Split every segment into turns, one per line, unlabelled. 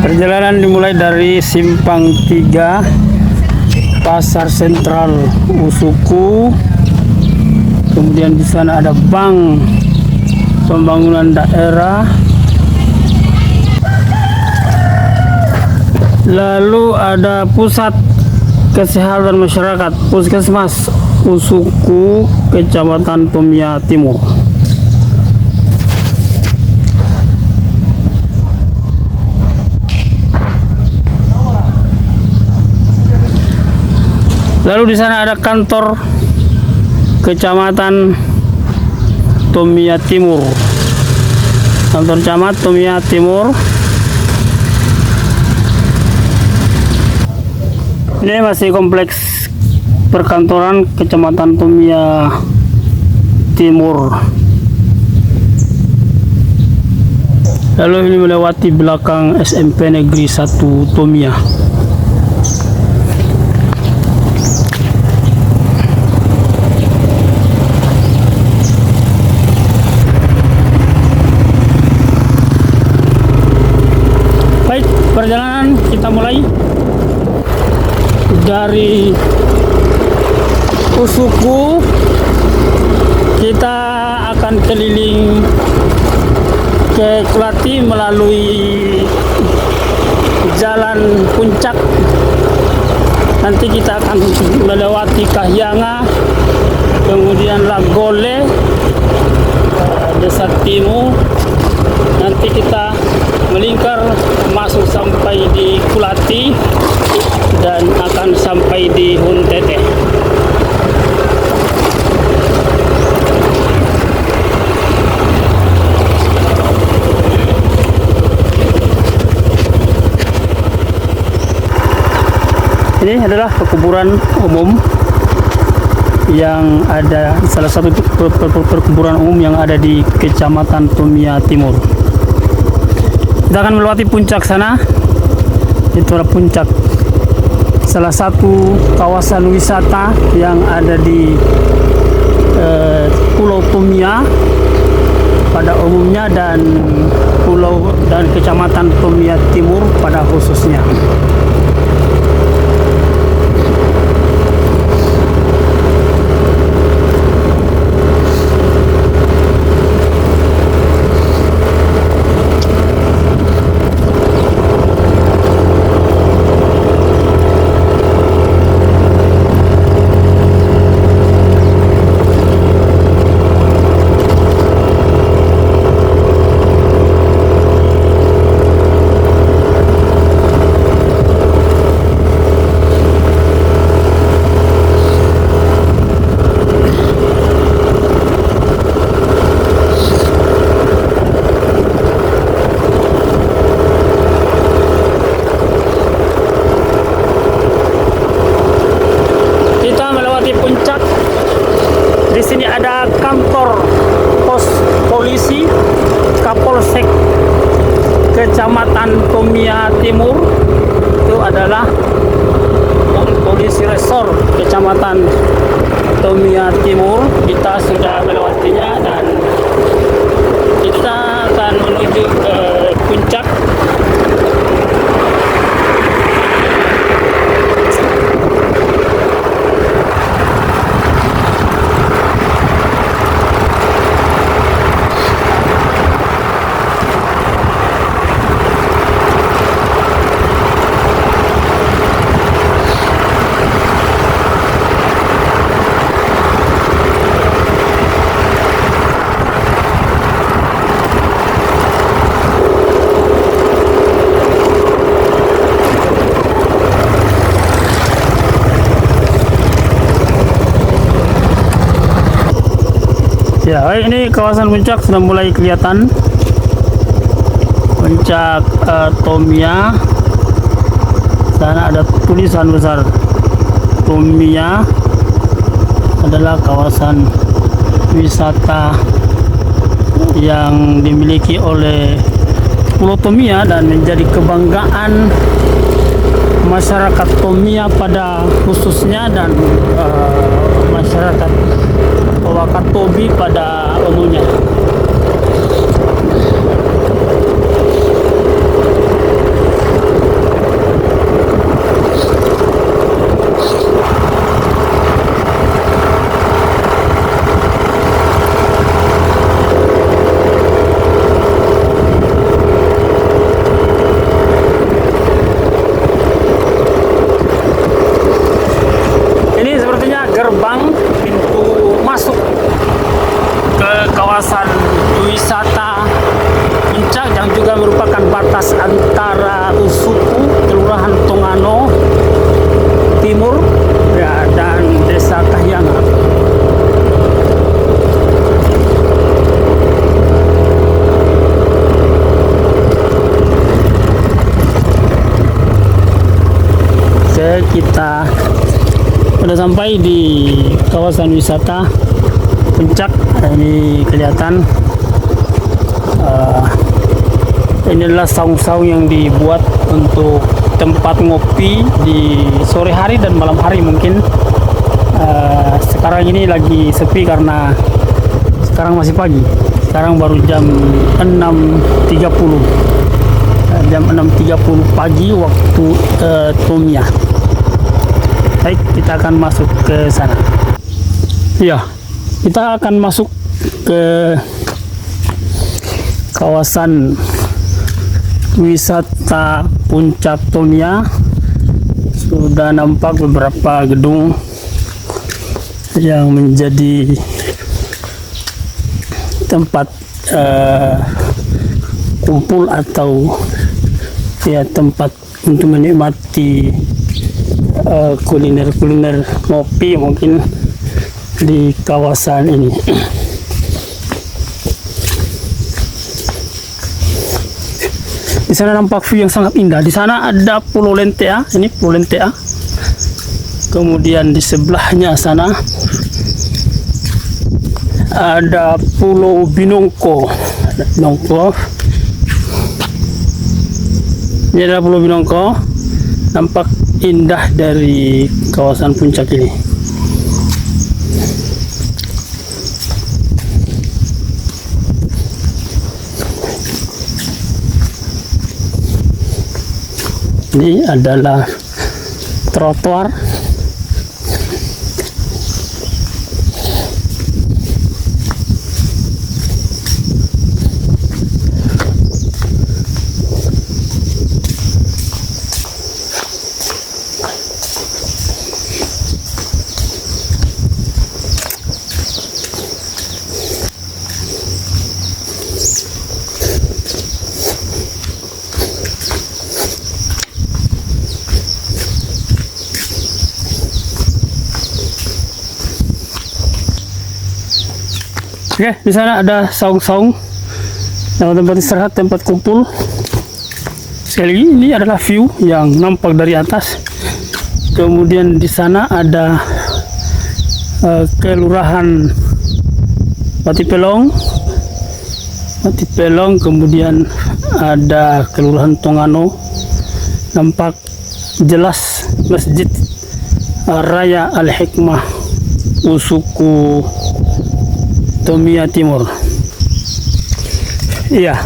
Perjalanan dimulai dari Simpang 3 Pasar Sentral Usuku. Kemudian di sana ada Bank Pembangunan Daerah. Lalu ada Pusat Kesehatan Masyarakat Puskesmas Usuku, Kecamatan Tomia Timur. Lalu di sana ada kantor Kecamatan Tomia Timur. Kantor Camat Tomia Timur. Ini masih kompleks perkantoran Kecamatan Tomia Timur. Lalu ini melewati belakang SMP Negeri 1 Tomia. Baik, perjalanan kita mulai dari Usuku. Kita akan keliling ke Kulati melalui jalan puncak. Nanti kita akan melewati Kahyangan, kemudian Lagole, Desa Timu. Nanti kita melingkar masuk sampai di Kulati dan akan sampai di Huntete. Ini adalah perkuburan umum yang ada, salah satu perkuburan umum yang ada di Kecamatan Tomia Timur. Kita akan melewati puncak sana. Itu adalah puncak, salah satu kawasan wisata yang ada di Pulau Tomia pada umumnya dan Pulau dan Kecamatan Tomia Timur pada khususnya. Puncak. Di sini ada kantor pos polisi Kapolsek Kecamatan Tomia Timur. Itu adalah polisi resor Kecamatan Tomia Timur. Kita sudah melewatinya dan kita akan menuju ke puncak. Ya, ini kawasan puncak sudah mulai kelihatan. Puncak Tomia. Sana ada tulisan besar. Tomia adalah kawasan wisata yang dimiliki oleh Pulau Tomia dan menjadi kebanggaan masyarakat Tomia pada khususnya dan masyarakat Wakatobi pada umumnya. Oke, kita sudah sampai di kawasan wisata Puncak. Ini kelihatan ini adalah saung-saung yang dibuat untuk tempat ngopi di sore hari dan malam hari mungkin. Sekarang ini lagi sepi karena sekarang masih pagi. Sekarang baru jam 6.30. Jam 6.30 pagi waktu Tomia. Baik, kita akan masuk ke sana. Ya, kita akan masuk ke kawasan wisata Puncak Tomia. Sudah nampak beberapa gedung yang menjadi tempat kumpul atau ya tempat untuk menikmati kuliner ngopi mungkin di kawasan ini. Di sana nampak view yang sangat indah. Di sana ada Pulau Lentea, ini Pulau Lentea. Kemudian di sebelahnya sana ada Pulau Binongko. Ini adalah Pulau Binongko. Nampak indah dari kawasan puncak ini. Ini adalah trotoar. Oke, di sana ada saung-saung, tempat istirahat, tempat kumpul. Sekali lagi, ini adalah view yang nampak dari atas. Kemudian di sana ada kelurahan Patipelong, kemudian ada kelurahan Tongano. Nampak jelas Masjid Raya Al-Hikmah Usuku Tomia Timur. Iya.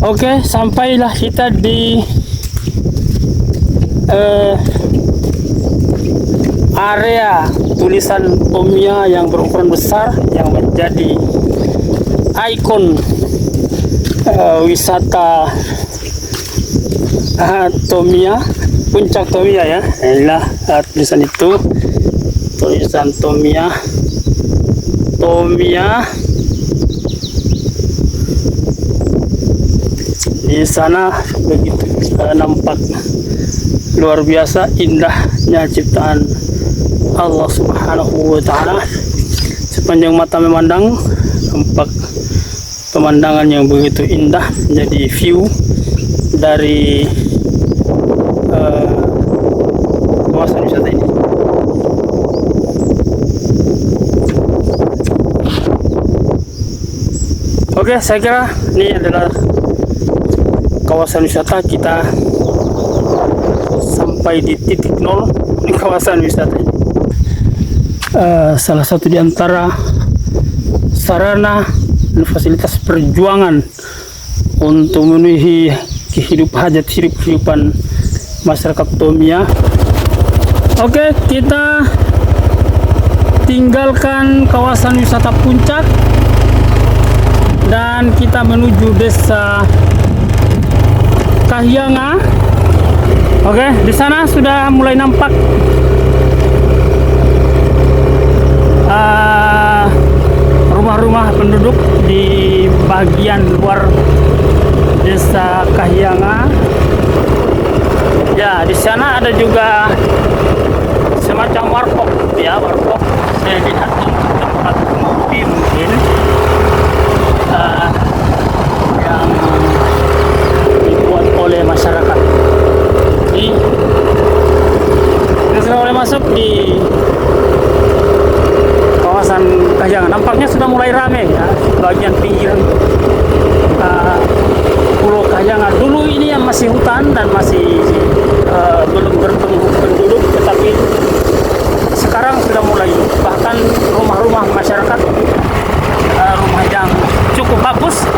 Oke, sampailah kita di area tulisan Tomia yang berukuran besar yang menjadi ikon wisata Tomia, Puncak Tomia ya. Inilah tulisan itu, tulisan Tomia. Di sana begitu nampak luar biasa indahnya ciptaan Allah Subhanahu wa Ta'ala. Sepanjang mata memandang, nampak pemandangan yang begitu indah, menjadi view dari kawasan wisata ini. Oke, saya kira ini adalah kawasan wisata. Kita sampai di titik nol di kawasan wisata ini. Salah satu di antara sarana dan fasilitas perjuangan untuk memenuhi hajat hidup kehidupan masyarakat Tomia. Oke, kita tinggalkan kawasan wisata Puncak dan kita menuju desa Kahyanga. Oke, di sana sudah mulai nampak rumah-rumah penduduk di bagian luar desa Kahyanga. Ya, di sana ada juga semacam warkop ya, warkop. Saya lihat tempat ngopi mungkin yang dibuat oleh masyarakat. Jadi masuk di kawasan Kahyangan. Nampaknya sudah mulai ramai ya, bagian pinggiran Pulau Kahyangan. Dulu ini yang masih hutan dan masih belum berpenduduk, tetapi sekarang sudah mulai, bahkan rumah-rumah masyarakat, rumah yang cukup bagus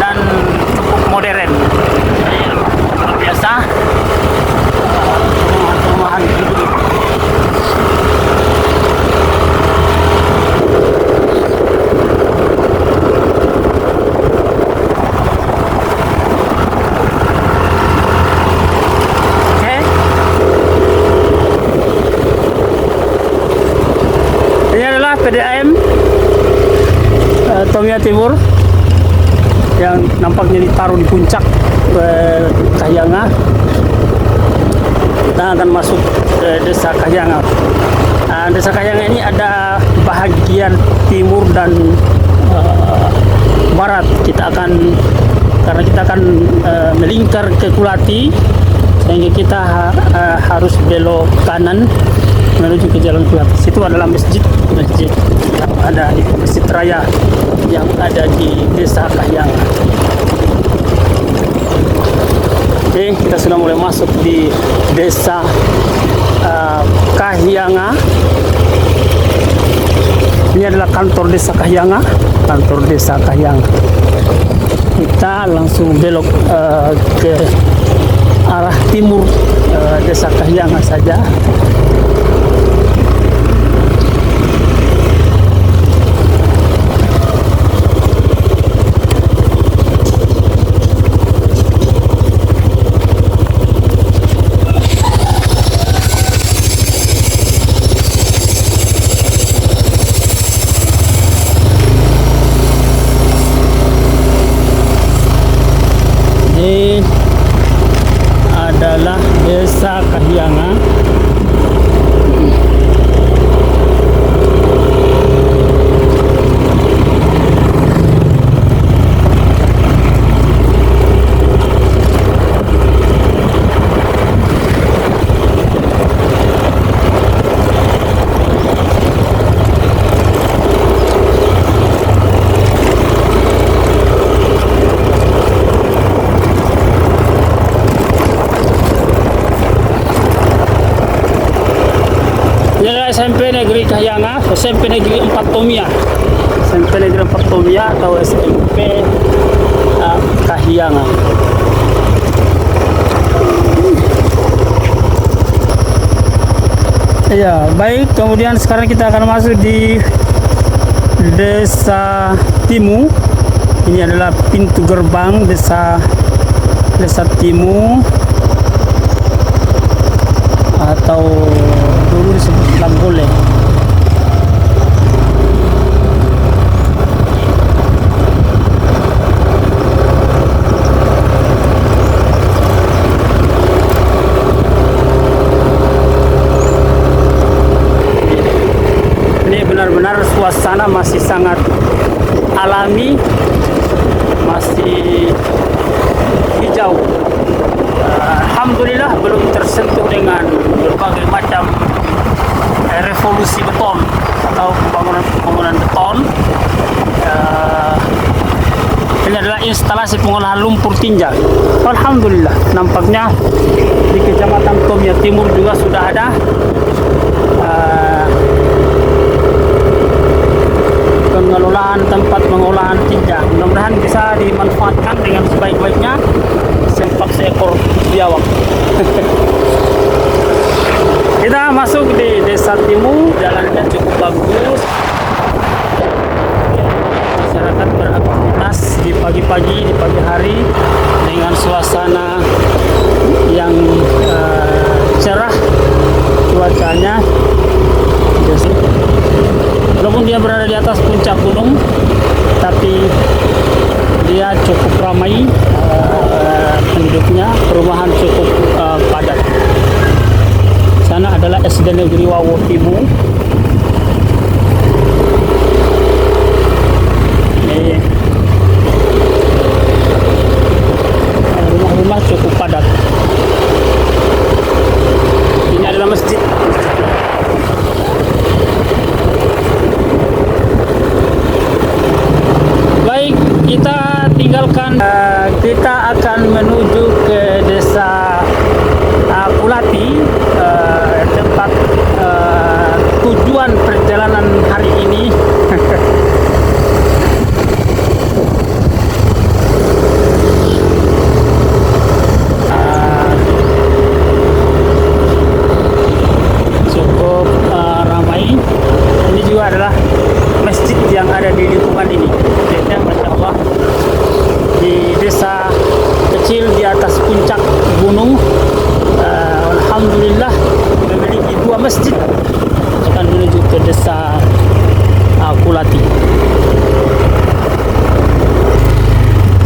dan cukup modern. Luar biasa, rumahan penduduk. PDAM Tomia Timur yang nampaknya ditaruh di puncak Kahyangan. Kita akan masuk desa Kahyangan. Desa Kahyangan ini ada bahagian timur dan barat. Karena kita akan melingkar ke Kulati, sehingga kita harus belok kanan menuju ke jalan Kulati. Situ adalah masjid yang ada di Masjid Raya yang ada di desa Kahyangan. Oke, kita sudah mulai masuk di desa Kahyangan. Ini adalah kantor desa Kahyangan, kantor desa Kahyangan. Kita langsung belok ke arah timur desa Kahyangan saja. Ini adalah desa Kahyangan. SMP Negeri Kahyangan, SMP Negeri 4 Tomia, SMP Negeri 4 Tomia atau SMP Kahyangan. Ya, baik. Kemudian sekarang kita akan masuk di Desa Timu. Ini adalah pintu gerbang Desa Timu, atau dulu disebut Lampole. Ini benar-benar suasana masih sangat alami, masih hijau. Alhamdulillah belum tersentuh dengan berbagai macam revolusi beton atau pembangunan beton. Ini adalah instalasi pengolahan lumpur tinja. Alhamdulillah, nampaknya di Kecamatan Tomia Timur juga sudah ada pengelolaan tempat pengolahan tinja. Mudah-mudahan bisa dimanfaatkan dengan sebaik-baiknya. Sempak seekor biawak. Kita masuk di Desa Timu, jalannya cukup bagus. Masyarakat beraktivitas di pagi-pagi, di pagi hari dengan suasana yang cerah cuacanya. Walaupun dia berada di atas puncak gunung, tapi dia cukup ramai penduduknya, perumahan cukup padat. Sana adalah SD Negeri Wawo Timu. Ini rumah-rumah cukup padat. Ini adalah masjid. menuju ke desa Kulati, tempat tujuan perjalanan hari ini. Cukup ramai. Ini juga adalah masjid yang ada di lingkungan ini. Jadi, Masya Allah, di desa kecil di atas puncak gunung, alhamdulillah memiliki 2 masjid. Akan menuju ke desa Kulati.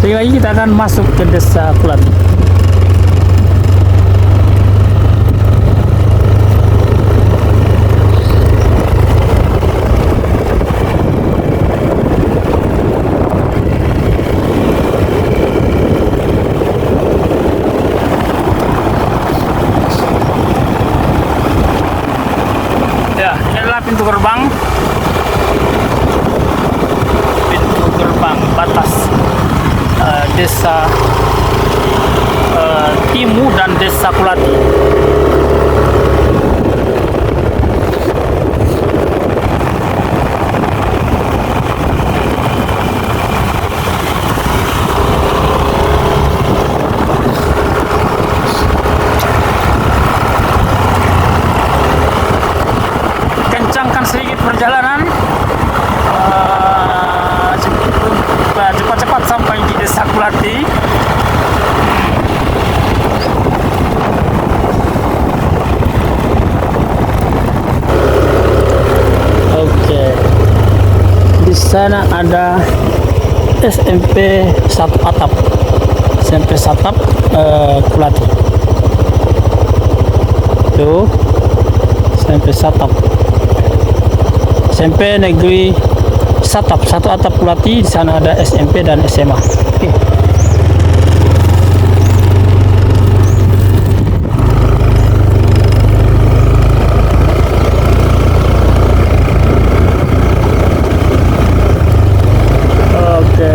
Sekali lagi kita akan masuk ke desa Kulati. Pintu gerbang batas desa Timu dan desa Kulati. Sedikit perjalanan, cepat-cepat sampai di desa Kulati. Oke, di sana ada SMP 1 Atap, SMP 1 Atap Kulati. Tuh, SMP 1 Atap. SMP Negeri 1 Atap Kulati. Di sana ada SMP dan SMA. Oke. Oke.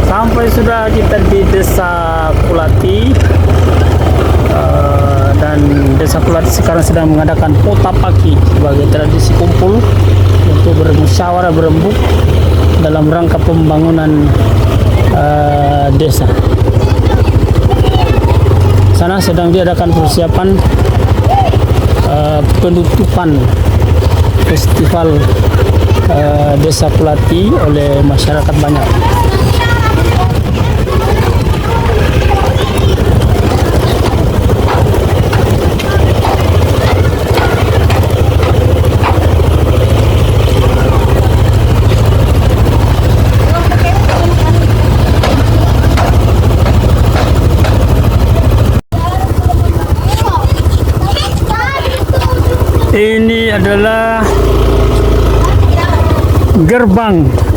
Sampai sudah kita di desa Kulati. Dan desa Kulati sekarang sedang mengadakan potapaki sebagai tradisi kumpul untuk bermusyawarah berembuk dalam rangka pembangunan desa. Sana sedang diadakan persiapan penutupan festival desa Kulati oleh masyarakat banyak. Ini adalah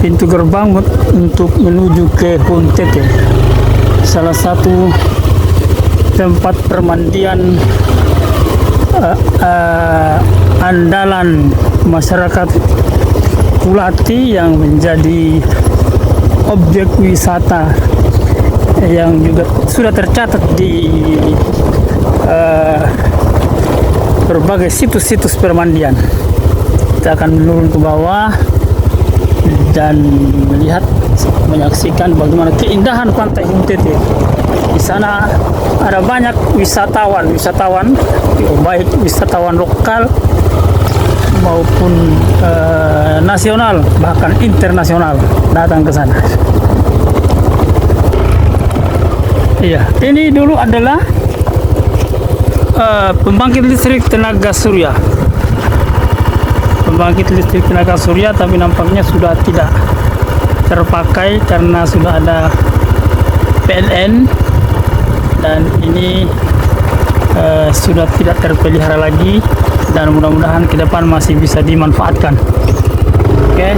pintu gerbang untuk menuju ke Huntete, salah satu tempat permandian andalan masyarakat Kulati yang menjadi objek wisata yang juga sudah tercatat di berbagai situs-situs permandian. Kita akan menurun ke bawah dan menyaksikan bagaimana keindahan pantai Huntete. Di sana ada banyak wisatawan, baik wisatawan lokal maupun nasional bahkan internasional datang ke sana. Iya, ini dulu adalah pembangkit listrik tenaga surya. Tapi nampaknya sudah tidak terpakai karena sudah ada PLN dan ini sudah tidak terpelihara lagi, dan mudah-mudahan ke depan masih bisa dimanfaatkan. Oke.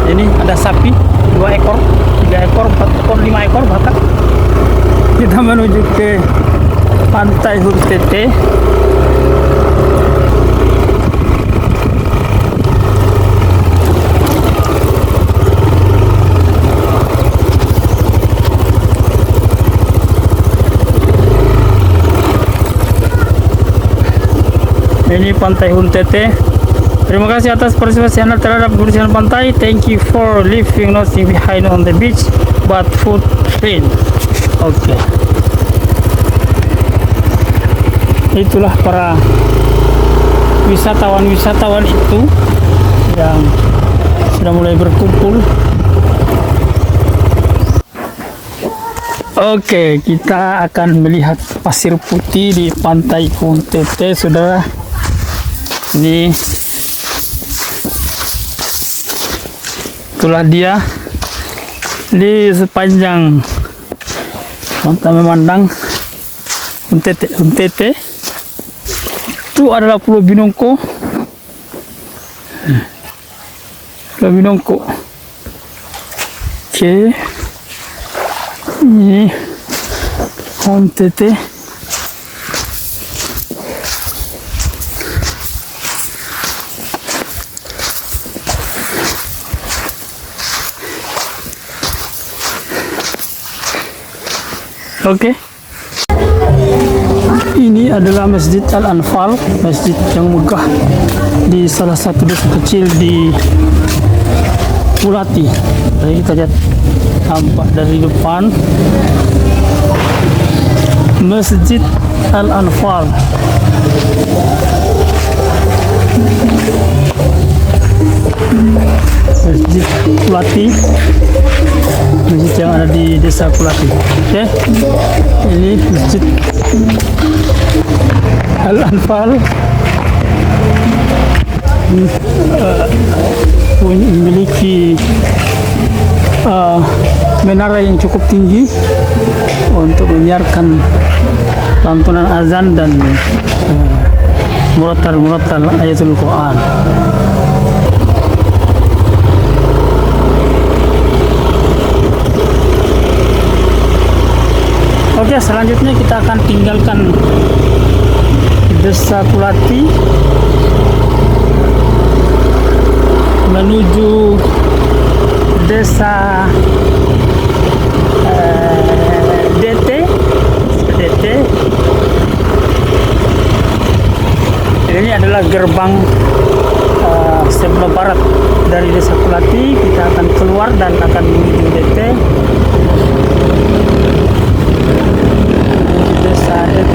Ini ada sapi 2 ekor, 3 ekor, 4 ekor, 5 ekor bahkan. Kita menuju ke pantai Huntete. Ini Pantai Huntete. Terima kasih atas partisipasi Anda terhadap kebersihan pantai. Thank you for leaving nothing behind on the beach but footprint. Oke. Itulah para wisatawan itu yang sudah mulai berkumpul. Oke, kita akan melihat pasir putih di Pantai Huntete, saudara. Ini itulah dia di sepanjang mata memandang Huntete. Itu adalah Pulau Binongko. Pulau Binongko. Oke. Ini Huntete. Oke. Ini adalah Masjid Al-Anfal, masjid yang megah di salah satu desa kecil di Pulati. Jadi kita lihat tampak dari depan Masjid Al-Anfal. Masjid Pulati, masjid yang ada di desa Pulati. Oke, ini Masjid Al-Anfal. Memiliki menara yang cukup tinggi untuk menyiarkan lantunan azan dan murattal ayatul Quran. Oke, selanjutnya kita akan tinggalkan desa Pulati menuju desa DT. Ini adalah gerbang sebelah barat dari desa Pulati. Kita akan keluar dan akan menuju DT. Desa DT.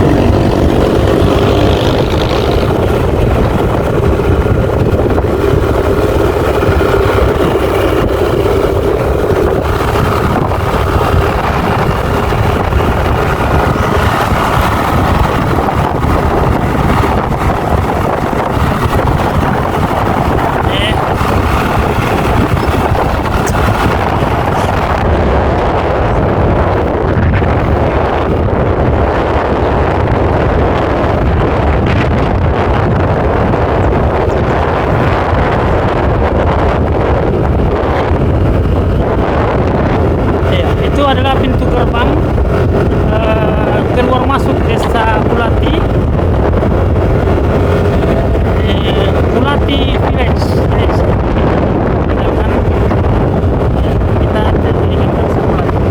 Adalah pintu gerbang keluar masuk desa Pulati. Pulati Village. Kita tinggalkan desa Pulati.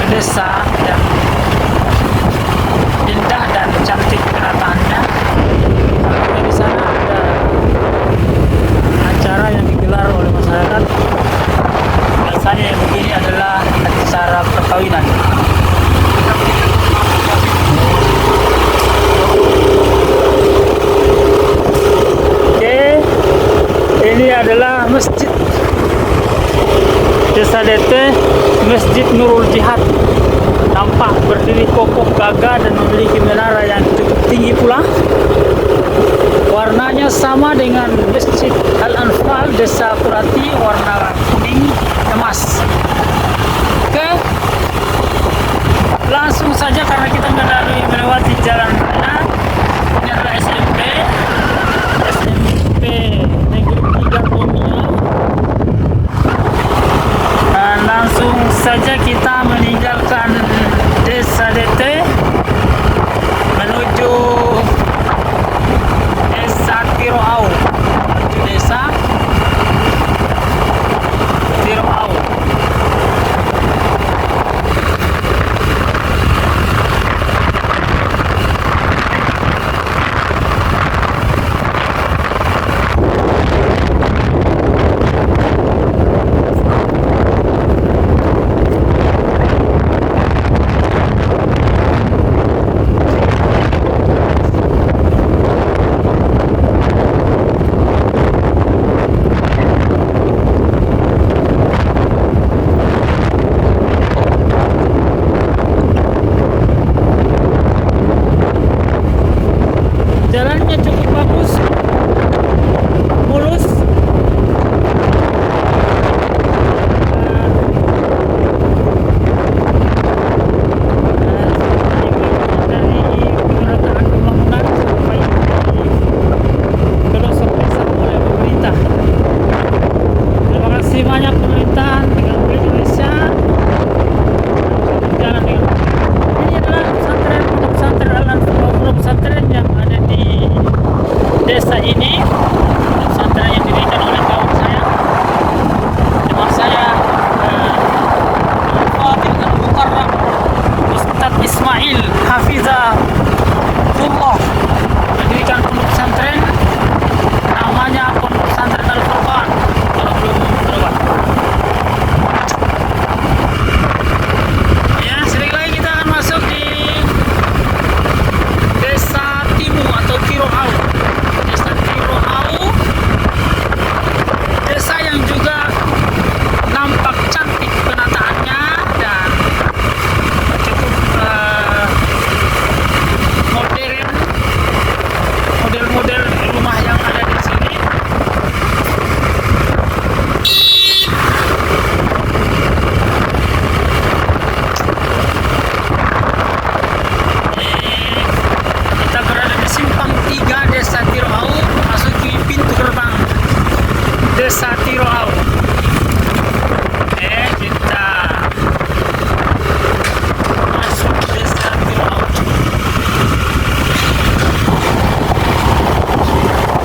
Desa yang indah dan cantik penataannya. Di sana ada acara yang digelar oleh masyarakat. Biasanya yang begini adalah acara perkawinan. Oke, ini adalah masjid Desa DT, Masjid Nurul Jihad. Tampak berdiri kokoh gagah dan memiliki menara yang cukup tinggi pula. Warnanya sama dengan Masjid Al-Anfal Desa Pulati, warna kuning emas. Oke, langsung saja karena kita melewati jalan mana. Ini adalah SMP desa ini, pesantren yang didirikan oleh kawan saya, teman saya, Fadil Al-Mukarram Ustadz Ismail Hafizahullah, mendirikan pondok pesantren namanya Pondok Pesantren Al-Furqan. Kalau belum berubah ya, sedikit lagi kita akan masuk di Desa Timu atau Tiroau. Desa Tiroau, desa yang juga nampak cantik penataannya dan cukup modern, model-model rumah yang ada di sini. Kita berada di simpang 3 Desa Tiroau, memasuki pintu gerbang Desa Tiroau. Kita masuk Desa Tiroau.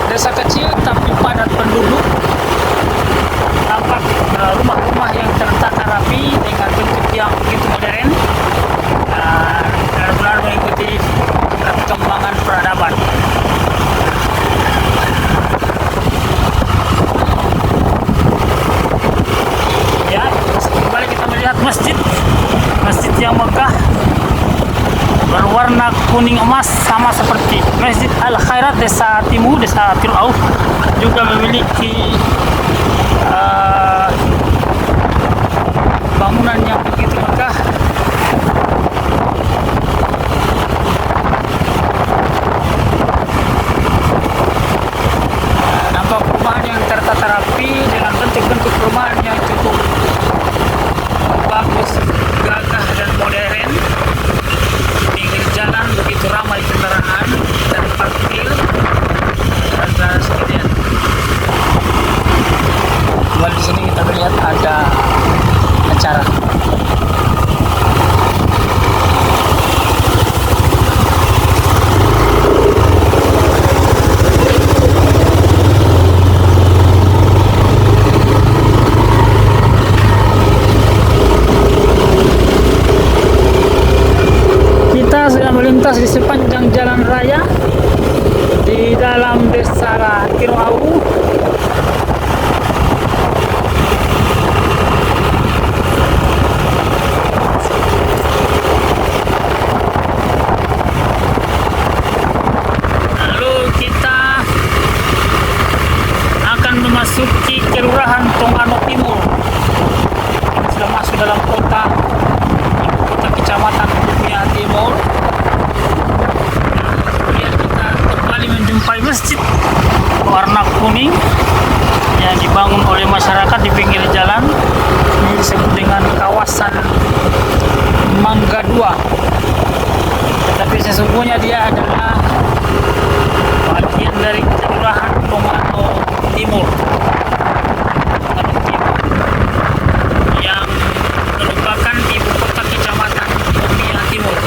Desa kecil tapi padat penduduk. Tampak rumah-rumah yang tertata rapi dengan bentuk yang begitu modern dan benar-benar mengikuti perkembangan peradaban. Ya, kembali kita melihat masjid yang megah berwarna kuning emas, sama seperti Masjid Al-Khairat Desa Timu, Desa Tiroau, juga memiliki bangunan yang begitu megah. Nampak perumahan yang tertata rapi dengan bentuk-bentuk perumahan yang cukup bagus, gagah dan modern. Pinggir jalan begitu ramai kendaraan dan parkir. Saudara sekalian, kembali di sini kita melihat ada acara. Kita sedang melintas di sepanjang jalan raya di dalam Desa Tiroau. Lalu kita akan memasuki Kelurahan Tongano Timur. Kita sudah masuk dalam kota Kecamatan Tumia Timur. Kemudian kita kembali menjumpai masjid warna kuning yang dibangun oleh masyarakat di pinggir jalan. Ini disebut dengan kawasan Mangga 2, tetapi sesungguhnya dia adalah bagian dari Kelurahan Tongano Timur yang merupakan ibu kota Kecamatan Tumia Timur.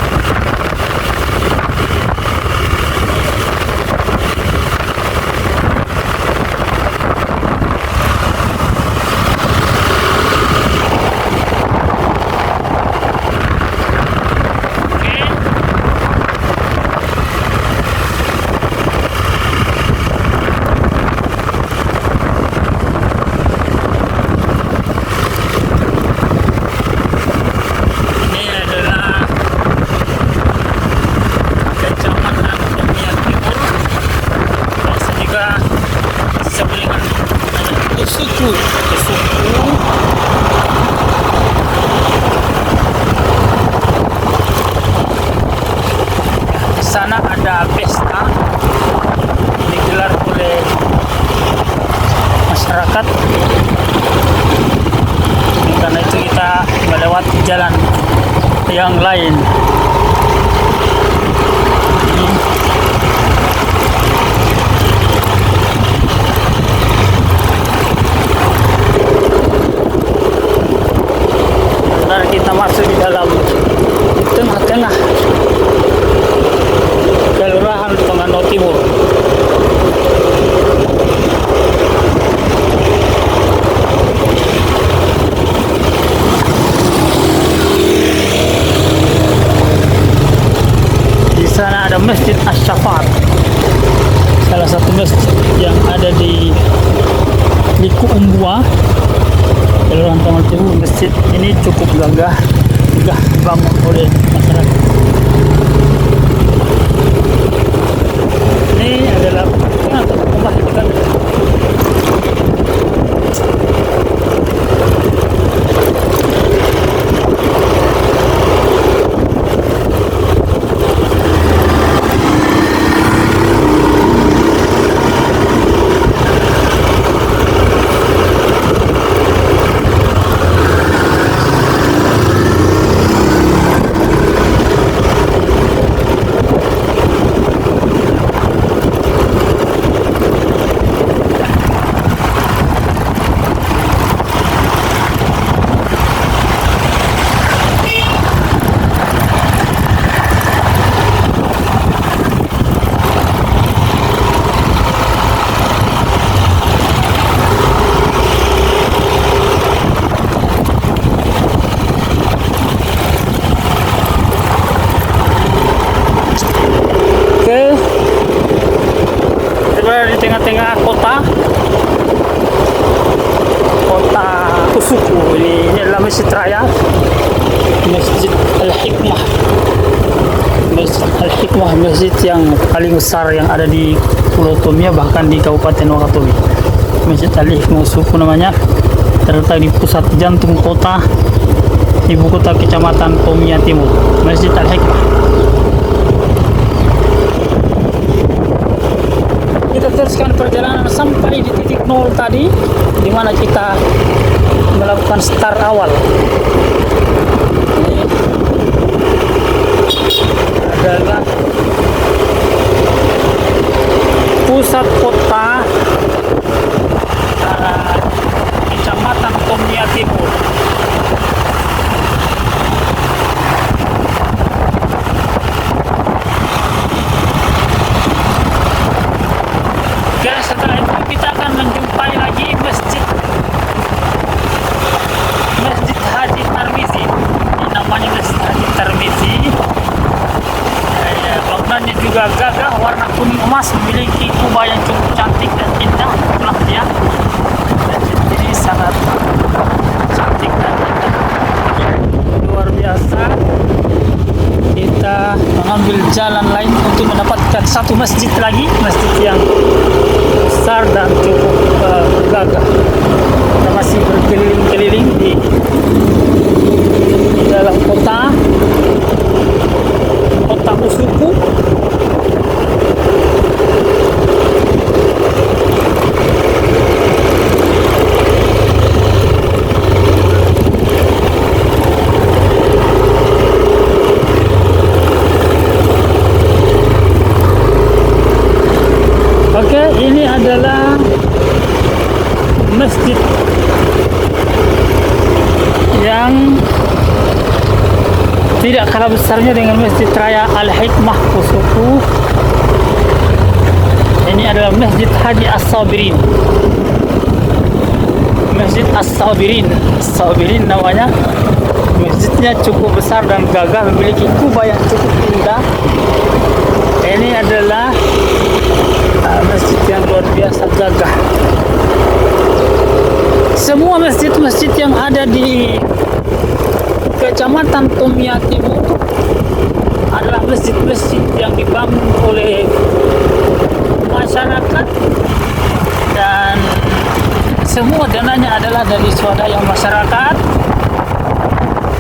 Sana ada pesta digelar oleh masyarakat. Karena itu kita melewati jalan yang lain. Dan kita masuk di dalam tengah-tengah Kelurahan Tongano Timur. Masjid Asy-Syafaat, salah satu masjid yang ada di Liku Umbua, Kelurahan Tamal Timur. Masjid ini cukup gagah dibangun oleh masyarakat. Ini adalah rumah kita. Berada di tengah-tengah kota Kusuku. Ini adalah masjid raya, Masjid Al-Hikmah. Masjid Al-Hikmah, masjid yang paling besar yang ada di Pulau Tomia, bahkan di Kabupaten Wakatobi. Masjid Al-Hikmah Kusuku namanya, terletak di pusat jantung kota, ibu kota kecamatan Tomia Timur. Masjid Al-Hikmah. Kita teruskan perjalanan sampai di titik nol tadi, di mana kita melakukan start awal. Ini adalah pusat kota kecamatan Tomia Timur. Setelah itu kita akan menjumpai lagi Masjid Haji Tarmizi. Ini namanya Masjid Haji Tarmizi. Bangunannya juga gagah, warna kuning emas, memiliki kubah yang cukup cantik dan indah. Itulah dia. Masjid ini sangat cantik dan indah, luar biasa. Kita mengambil jalan lain untuk mendapatkan satu masjid lagi, masjid yang besar dan cukup gagah. Kita masih berkeliling-keliling di dalam kota Kusuku. Oke, ini adalah masjid yang tidak kalah besarnya dengan Masjid Raya Al-Hikmah Kusuku. Ini adalah Masjid Haji As-Sabirin. Masjid As-Sabirin. As-Sabirin namanya. Masjidnya cukup besar dan gagah, memiliki kubah yang cukup indah. Ini adalah masjid yang luar biasa gagah. Semua masjid-masjid yang ada di Kecamatan Tomia Timur adalah masjid-masjid yang dibangun oleh masyarakat, dan semua dananya adalah dari swadaya masyarakat.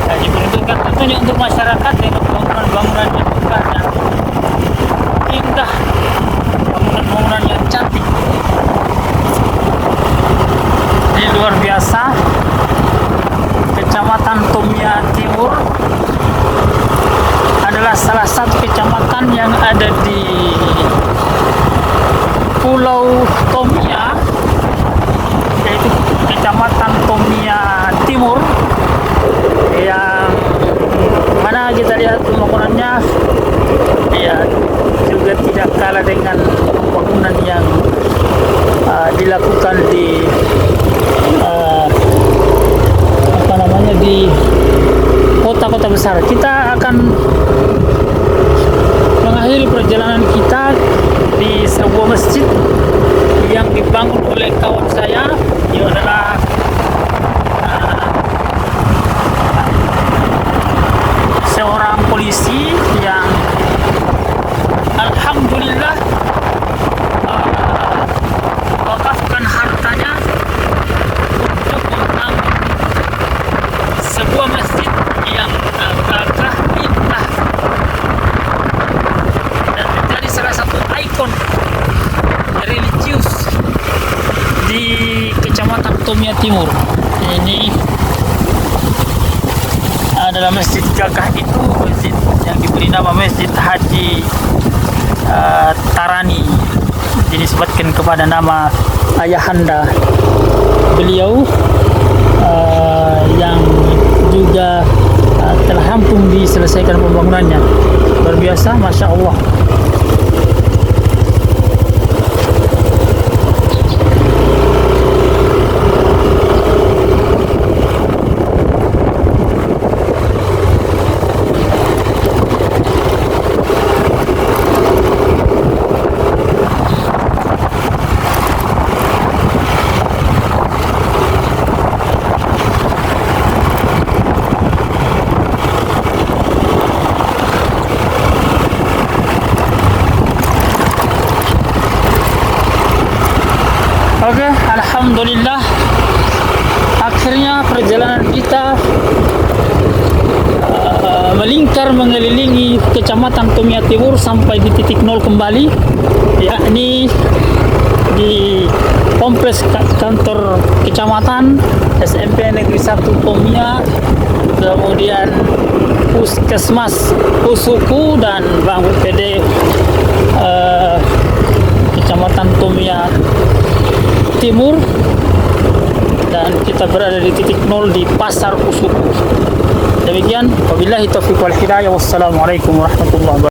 Dan diperuntukkan tentunya untuk masyarakat dengan bangunan-bangunan yang megah dan indah, bangunan-bangunan yang cantik. Ini luar biasa. Kecamatan Tomia Timur adalah salah satu kecamatan yang ada di Pulau Tomia, yaitu Kecamatan Tomia Timur, yang mana kita lihat pembangunannya ya juga tidak kalah dengan pembangunan yang dilakukan di di kota-kota besar. Kita akan mengakhiri perjalanan kawan saya, dia adalah seorang polisi yang alhamdulillah wakafkan hartanya untuk membangun sebuah masjid yang gagah indah dan menjadi salah satu ikon religius di Kecamatan Tomia Timur. Ini adalah masjid gagah itu, masjid yang diberi nama Masjid Haji Tarani, dinisbatkan kepada nama ayahanda beliau yang juga telah rampung diselesaikan pembangunannya. Luar biasa, Masya Allah. Oke, alhamdulillah akhirnya perjalanan kita melingkar mengelilingi Kecamatan Tomia Timur sampai di titik nol kembali, yakni di kompleks kantor kecamatan, SMP Negeri 1 Tomia, kemudian Puskesmas Usuku dan Bang PD Kecamatan Tomia Timur, dan kita berada di titik nol di Pasar Usuku. Demikian, wabillahi taufiq wal hidayah, wassalamualaikum warahmatullahi wabarakatuh.